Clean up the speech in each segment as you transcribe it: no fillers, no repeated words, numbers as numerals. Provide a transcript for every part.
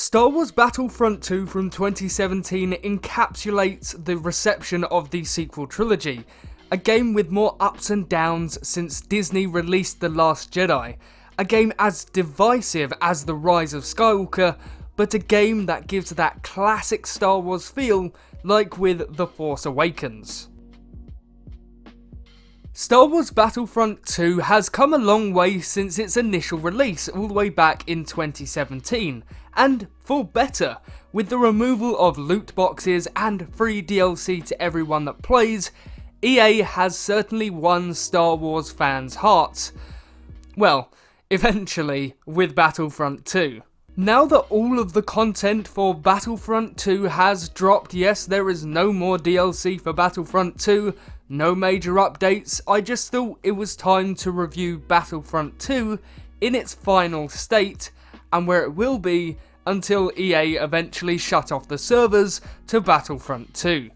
Star Wars Battlefront 2 from 2017 encapsulates the reception of the sequel trilogy, a game with more ups and downs since Disney released The Last Jedi, a game as divisive as The Rise of Skywalker, but a game that gives that classic Star Wars feel like with The Force Awakens. Star Wars Battlefront 2 has come a long way since its initial release all the way back in 2017, and for better, with the removal of loot boxes and free DLC to everyone that plays. EA has certainly won Star Wars fans' hearts. Well, eventually with Battlefront 2. Now that all of the content for Battlefront 2 has dropped, yes, there is no more DLC for Battlefront 2, no major updates, I just thought it was time to review Battlefront 2 in its final state, and where it will be until EA eventually shut off the servers to Battlefront 2.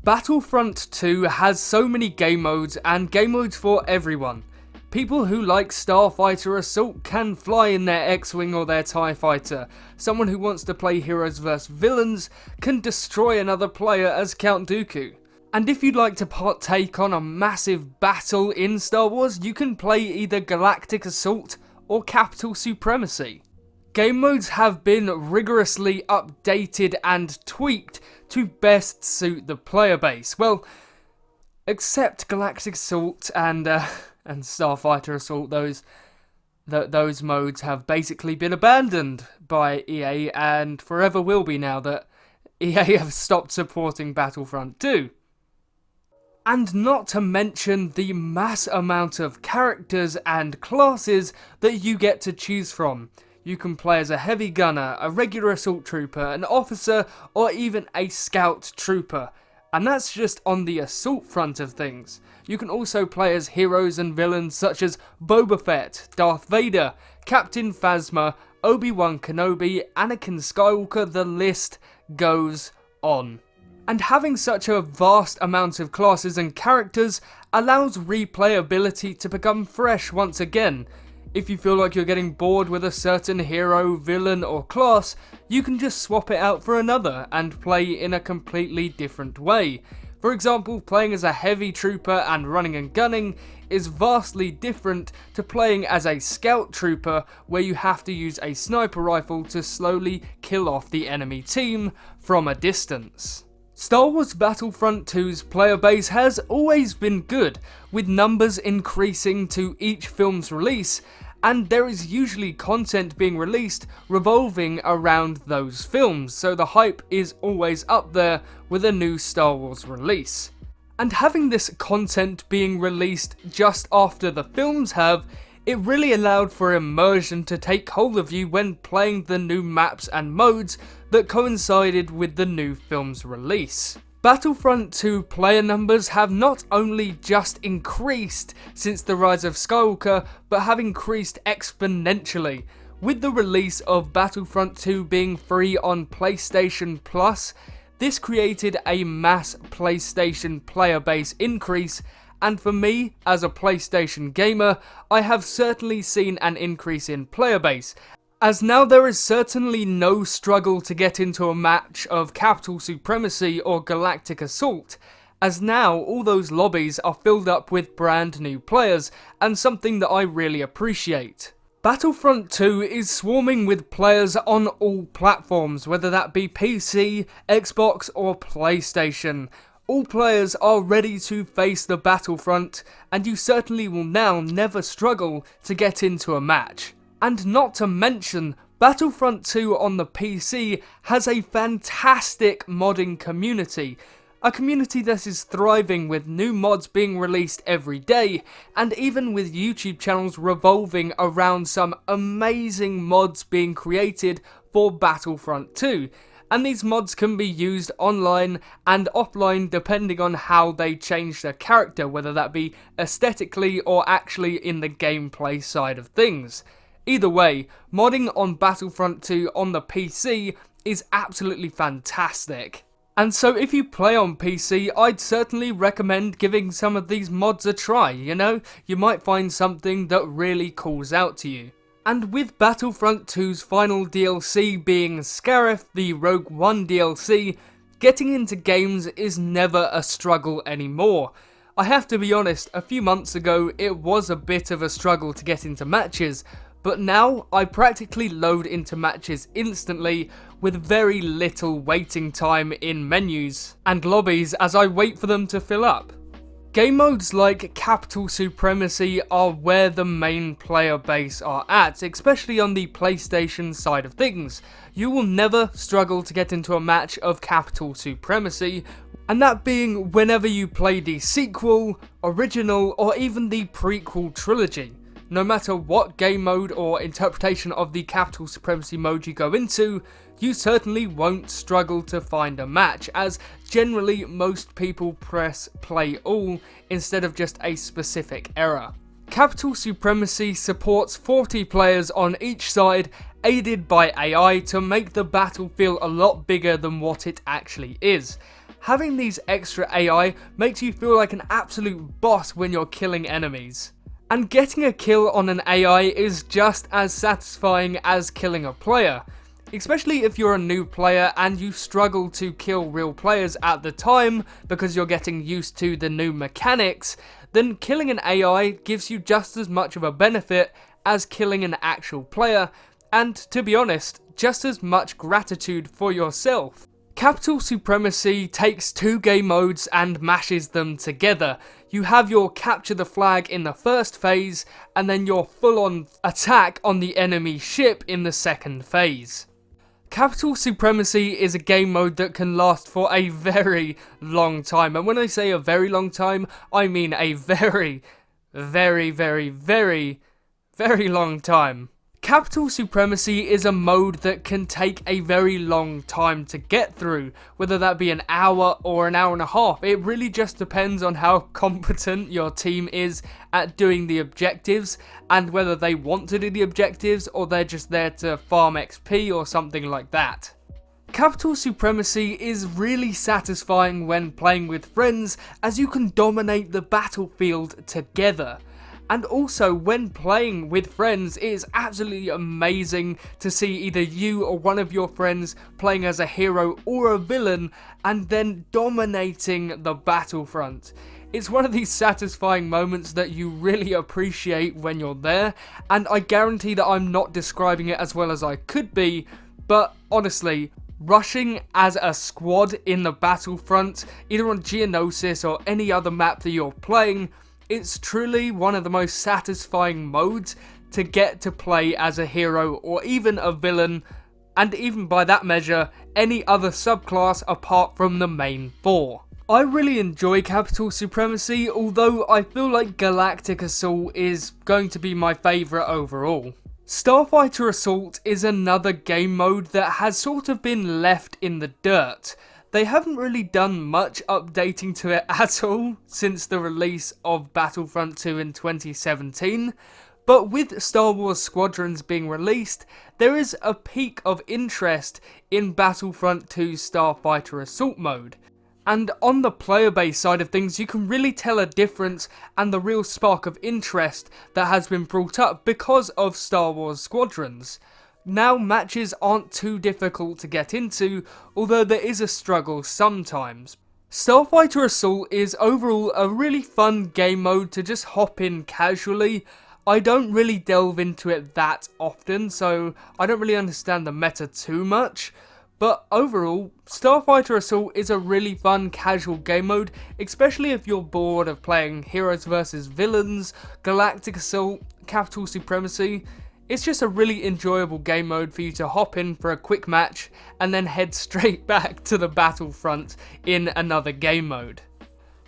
Battlefront 2 has so many game modes, and game modes for everyone. People who like Starfighter Assault can fly in their X-Wing or their TIE Fighter. Someone who wants to play heroes vs villains can destroy another player as Count Dooku. And if you'd like to partake on a massive battle in Star Wars, you can play either Galactic Assault or Capital Supremacy. Game modes have been rigorously updated and tweaked to best suit the player base. Well, except Galactic Assault and Starfighter Assault, those modes have basically been abandoned by EA and forever will be now that EA have stopped supporting Battlefront 2. And not to mention the mass amount of characters and classes that you get to choose from. You can play as a heavy gunner, a regular assault trooper, an officer, or even a scout trooper. And that's just on the assault front of things. You can also play as heroes and villains such as Boba Fett, Darth Vader, Captain Phasma, Obi-Wan Kenobi, Anakin Skywalker, the list goes on. And having such a vast amount of classes and characters allows replayability to become fresh once again. If you feel like you're getting bored with a certain hero, villain or class, you can just swap it out for another and play in a completely different way. For example, playing as a heavy trooper and running and gunning is vastly different to playing as a scout trooper where you have to use a sniper rifle to slowly kill off the enemy team from a distance. Star Wars Battlefront 2's player base has always been good, with numbers increasing to each film's release, and there is usually content being released revolving around those films, so the hype is always up there with a new Star Wars release. And having this content being released just after the films have, it really allowed for immersion to take hold of you when playing the new maps and modes that coincided with the new film's release. Battlefront 2 player numbers have not only just increased since The Rise of Skywalker, but have increased exponentially. With the release of Battlefront 2 being free on PlayStation Plus, this created a mass PlayStation player base increase, and for me, as a PlayStation gamer, I have certainly seen an increase in player base, as now there is certainly no struggle to get into a match of Capital Supremacy or Galactic Assault, as now all those lobbies are filled up with brand new players, and something that I really appreciate. Battlefront 2 is swarming with players on all platforms, whether that be PC, Xbox or PlayStation. All players are ready to face the battlefront, and you certainly will now never struggle to get into a match. And not to mention, Battlefront 2 on the PC has a fantastic modding community. A community that is thriving with new mods being released every day, and even with YouTube channels revolving around some amazing mods being created for Battlefront 2. And these mods can be used online and offline depending on how they change their character, whether that be aesthetically or actually in the gameplay side of things. Either way, modding on Battlefront 2 on the PC is absolutely fantastic. And so if you play on PC, I'd certainly recommend giving some of these mods a try, you know? You might find something that really calls out to you. And with Battlefront 2's final DLC being Scarif, the Rogue One DLC, getting into games is never a struggle anymore. I have to be honest, a few months ago it was a bit of a struggle to get into matches, but now I practically load into matches instantly with very little waiting time in menus and lobbies as I wait for them to fill up. Game modes like Capital Supremacy are where the main player base are at, especially on the PlayStation side of things. You will never struggle to get into a match of Capital Supremacy, and that being whenever you play the sequel, original, or even the prequel trilogy. No matter what game mode or interpretation of the Capital Supremacy mode you go into, you certainly won't struggle to find a match, as generally most people press play all instead of just a specific era. Capital Supremacy supports 40 players on each side, aided by AI to make the battle feel a lot bigger than what it actually is. Having these extra AI makes you feel like an absolute boss when you're killing enemies. And getting a kill on an AI is just as satisfying as killing a player. Especially if you're a new player and you struggle to kill real players at the time because you're getting used to the new mechanics, then killing an AI gives you just as much of a benefit as killing an actual player, and to be honest, just as much gratitude for yourself. Capital Supremacy takes two game modes and mashes them together. You have your capture the flag in the first phase, and then your full-on attack on the enemy ship in the second phase. Capital Supremacy is a game mode that can last for a very long time, and when I say a very long time, I mean a very long time. Capital Supremacy is a mode that can take a very long time to get through, whether that be an hour or an hour and a half. It really just depends on how competent your team is at doing the objectives, and whether they want to do the objectives or they're just there to farm XP or something like that. Capital Supremacy is really satisfying when playing with friends, as you can dominate the battlefield together. And also, when playing with friends, it is absolutely amazing to see either you or one of your friends playing as a hero or a villain and then dominating the battlefront. It's one of these satisfying moments that you really appreciate when you're there, and I guarantee that I'm not describing it as well as I could be, but honestly, rushing as a squad in the battlefront, either on Geonosis or any other map that you're playing, it's truly one of the most satisfying modes to get to play as a hero or even a villain, and even by that measure, any other subclass apart from the main four. I really enjoy Capital Supremacy, although I feel like Galactic Assault is going to be my favourite overall. Starfighter Assault is another game mode that has sort of been left in the dirt. They haven't really done much updating to it at all since the release of Battlefront 2 in 2017, but with Star Wars Squadrons being released, there is a peak of interest in Battlefront 2's Starfighter Assault mode. And on the player base side of things, you can really tell a difference and the real spark of interest that has been brought up because of Star Wars Squadrons. Now matches aren't too difficult to get into, although there is a struggle sometimes. Starfighter Assault is overall a really fun game mode to just hop in casually. I don't really delve into it that often, so I don't really understand the meta too much. But overall, Starfighter Assault is a really fun casual game mode, especially if you're bored of playing Heroes vs Villains, Galactic Assault, Capital Supremacy. It's just a really enjoyable game mode for you to hop in for a quick match and then head straight back to the battlefront in another game mode.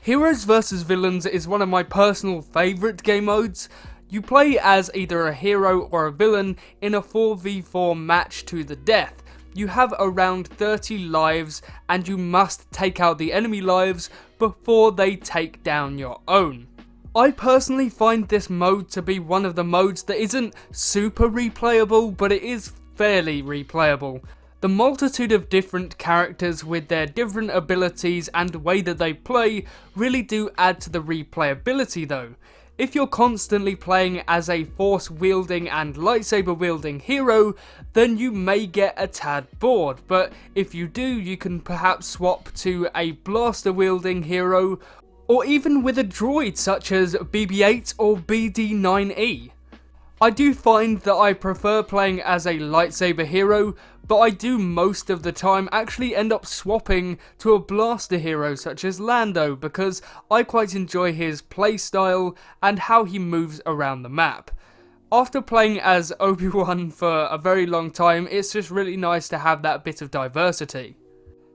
Heroes vs Villains is one of my personal favourite game modes. You play as either a hero or a villain in a 4v4 match to the death. You have around 30 lives and you must take out the enemy lives before they take down your own. I personally find this mode to be one of the modes that isn't super replayable, but it is fairly replayable. The multitude of different characters with their different abilities and way that they play really do add to the replayability though. If you're constantly playing as a force-wielding and lightsaber-wielding hero, then you may get a tad bored, but if you do, you can perhaps swap to a blaster-wielding hero, or even with a droid such as BB-8 or BD-9E. I do find that I prefer playing as a lightsaber hero, but I do most of the time actually end up swapping to a blaster hero such as Lando, because I quite enjoy his playstyle and how he moves around the map. After playing as Obi-Wan for a very long time, it's just really nice to have that bit of diversity.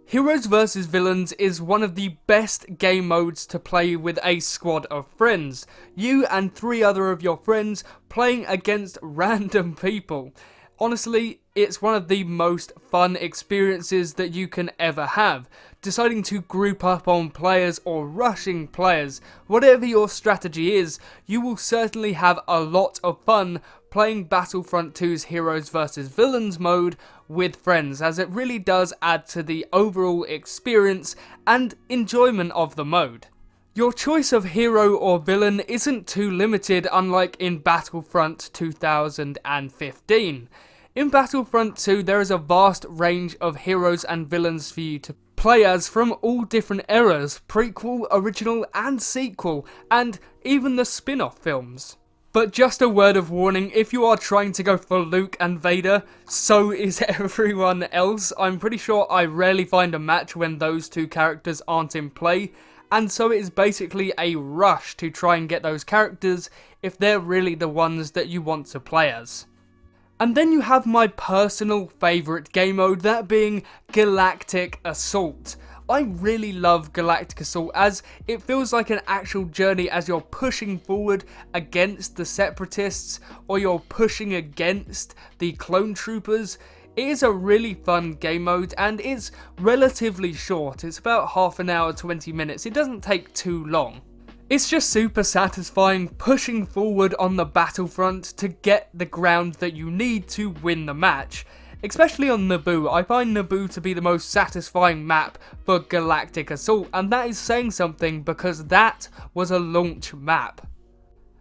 Heroes vs Villains is one of the best game modes to play with a squad of friends. You and 3 other of your friends playing against random people. Honestly, it's one of the most fun experiences that you can ever have. Deciding to group up on players or rushing players, whatever your strategy is, you will certainly have a lot of fun playing Battlefront 2's Heroes vs Villains mode with friends, as it really does add to the overall experience and enjoyment of the mode. Your choice of hero or villain isn't too limited, unlike in Battlefront 2015. In Battlefront 2 there is a vast range of heroes and villains for you to play as from all different eras, prequel, original and sequel, and even the spin-off films. But just a word of warning, if you are trying to go for Luke and Vader, so is everyone else. I'm pretty sure I rarely find a match when those 2 characters aren't in play, and so it is basically a rush to try and get those characters if they're really the ones that you want to play as. And then you have my personal favourite game mode, that being Galactic Assault. I really love Galactic Assault as it feels like an actual journey as you're pushing forward against the Separatists or you're pushing against the clone troopers. It is a really fun game mode and it's relatively short. It's about half an hour, 20 minutes. It doesn't take too long. It's just super satisfying pushing forward on the battlefront to get the ground that you need to win the match. Especially on Naboo, I find Naboo to be the most satisfying map for Galactic Assault, and that is saying something because that was a launch map.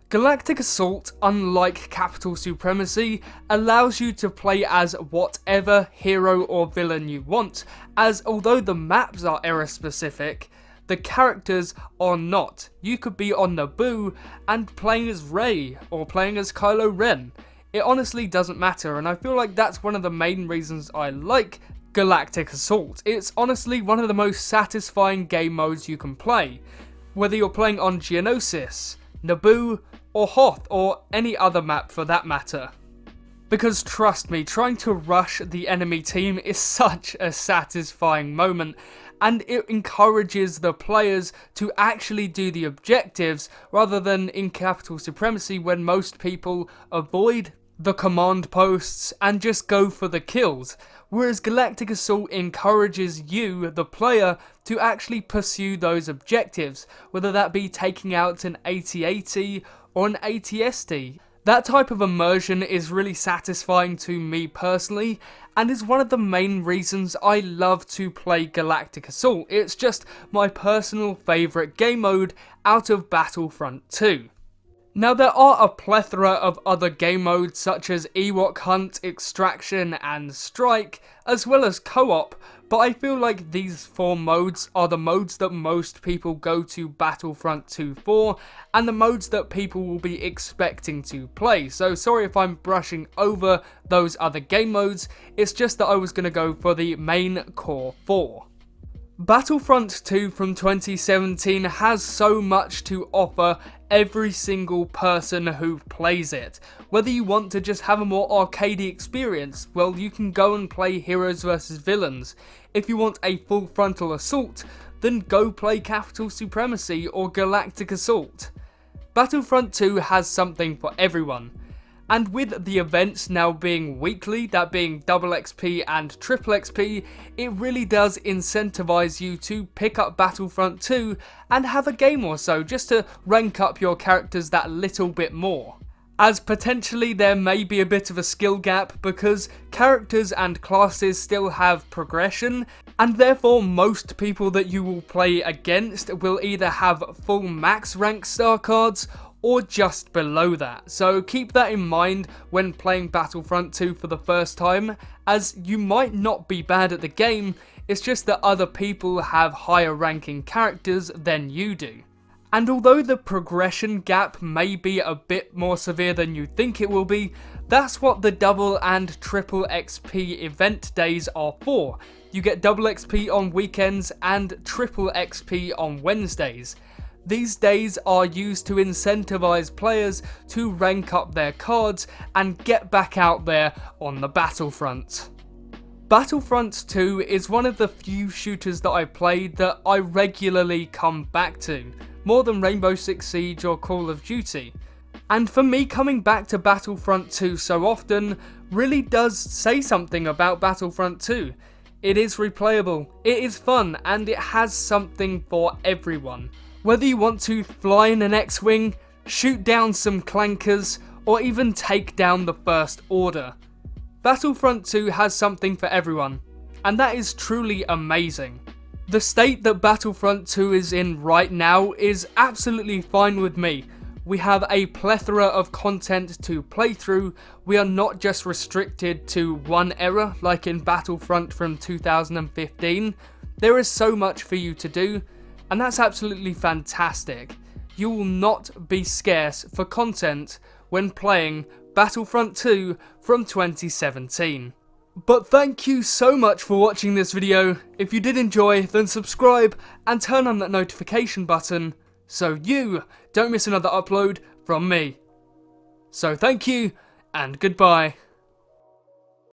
Galactic Assault, unlike Capital Supremacy, allows you to play as whatever hero or villain you want, as although the maps are era specific, the characters are not. You could be on Naboo and playing as Rey or playing as Kylo Ren. It honestly doesn't matter, and I feel like that's one of the main reasons I like Galactic Assault. It's honestly one of the most satisfying game modes you can play, whether you're playing on Geonosis, Naboo, or Hoth, or any other map for that matter. Because trust me, trying to rush the enemy team is such a satisfying moment, and it encourages the players to actually do the objectives, rather than in Capital Supremacy when most people avoid the command posts and just go for the kills, whereas Galactic Assault encourages you, the player, to actually pursue those objectives, whether that be taking out an AT-AT or an AT-ST. That type of immersion is really satisfying to me personally, and is one of the main reasons I love to play Galactic Assault. It's just my personal favourite game mode out of Battlefront 2. Now there are a plethora of other game modes such as Ewok Hunt, Extraction and Strike, as well as co-op, but I feel like these 4 modes are the modes that most people go to Battlefront 2 for, and the modes that people will be expecting to play, so sorry if I'm brushing over those other game modes, it's just that I was going to go for the main core 4. Battlefront 2 from 2017 has so much to offer every single person who plays it. Whether you want to just have a more arcadey experience, well, you can go and play Heroes vs Villains. If you want a full frontal assault, then go play Capital Supremacy or Galactic Assault. Battlefront 2 has something for everyone. And with the events now being weekly, that being double XP and triple XP, it really does incentivize you to pick up Battlefront 2 and have a game or so just to rank up your characters that little bit more. As potentially there may be a bit of a skill gap because characters and classes still have progression, and therefore most people that you will play against will either have full max rank star cards or just below that. So keep that in mind when playing Battlefront 2 for the first time, as you might not be bad at the game, it's just that other people have higher ranking characters than you do. And although the progression gap may be a bit more severe than you think it will be, that's what the double and triple XP event days are for. You get double XP on weekends and triple XP on Wednesdays. These days are used to incentivize players to rank up their cards and get back out there on the battlefront. Battlefront 2 is one of the few shooters that I played that I regularly come back to, more than Rainbow Six Siege or Call of Duty. And for me, coming back to Battlefront 2 so often really does say something about Battlefront 2. It is replayable, it is fun, and it has something for everyone. Whether you want to fly in an X-Wing, shoot down some clankers, or even take down the First Order, Battlefront 2 has something for everyone, and that is truly amazing. The state that Battlefront 2 is in right now is absolutely fine with me. We have a plethora of content to play through. We are not just restricted to one era like in Battlefront from 2015. There is so much for you to do, and that's absolutely fantastic. You will not be scarce for content when playing Battlefront 2 from 2017. But thank you so much for watching this video. If you did enjoy, then subscribe and turn on that notification button so you don't miss another upload from me. So thank you and goodbye.